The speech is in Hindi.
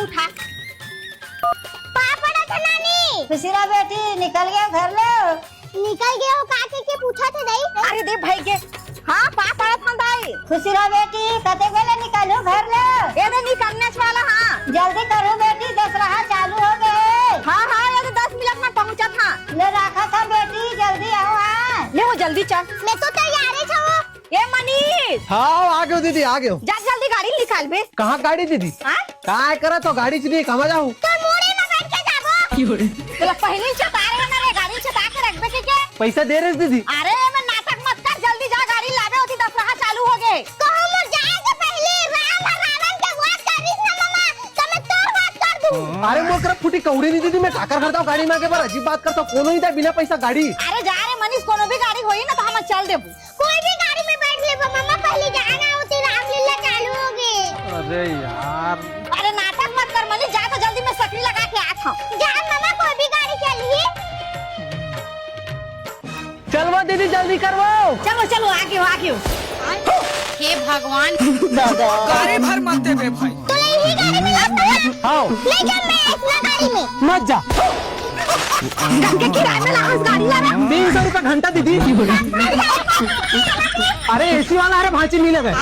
उठा। पापड़ था नानी। खुशीरा बेटी निकल गया घर लो। निकल गए हो काके के पूछा थे दई। अरे दे भाई के हाँ पापड़ था दाई। खुशीरा बेटी कते बेले निकलू घर लो। ये दे निकलने वाला हाँ। जल्दी करो बेटी दशहरा चालू हो गए। हाँ हाँ ये तो 10 मिनट में पहुँचा था। ले रखा था बेटी जल्दी आओ। हाँ ले वो जल्दी चल। मैं तो तैयार है छो। ये मनीष हाँ आ गयो दीदी आ गयो। जा जल्दी गाड़ी निकाल बे। कहाँ गाड़ी दीदी? हाँ काय करा तो गाड़ी चली कहाँ जाऊँ? तो मोड़े में बैठ के जाबो। चला पहले चता रहे ना रे गाड़ी चता के रख बे के क्या? पैसा दे रहे दीदी? अरे मैं नाटक मत कर जल्दी जा गाड़ी लावे होती दशहरा चालू हो गए। तो हम जाए के पहले राम और रावण के बात कर रही ना मामा तो मैं तो बात कर दूं। अरे मोर कर फुटी कौड़ी नहीं दीदी मैं ठाकर करता हूँ गाड़ी में आके बार अजीब बात करता हूँ कोनो ही था बिना पैसा गाड़ी। अरे जा रे मनीष कोनो भी गाड़ी होई ना तो हम चल देबू। कोई भी गाड़ी में बैठ ले मामा पहले जाना होती रामलीला चालू हो गई। अरे यार अरे नाटक मत कर मनीष जा तो जल्दी मैं सकरी लगा के आता हूँ। जा मामा कोई भी गाड़ी चलिए। चलवा दीदी जल्दी करवाओ। चलो चलो आगे हो। हे भगवान गाड़ी भर मत दे बे भाई। तो यही गाड़ी में लगता हाँ ले जा मैं इतना गाड़ी में। मत जा। गंगे किराए में लाहौस गाड़ी ला रहा। 300 रुपया घंटा दीदी। अरे एसी वाला अरे भांची नहीं लगे।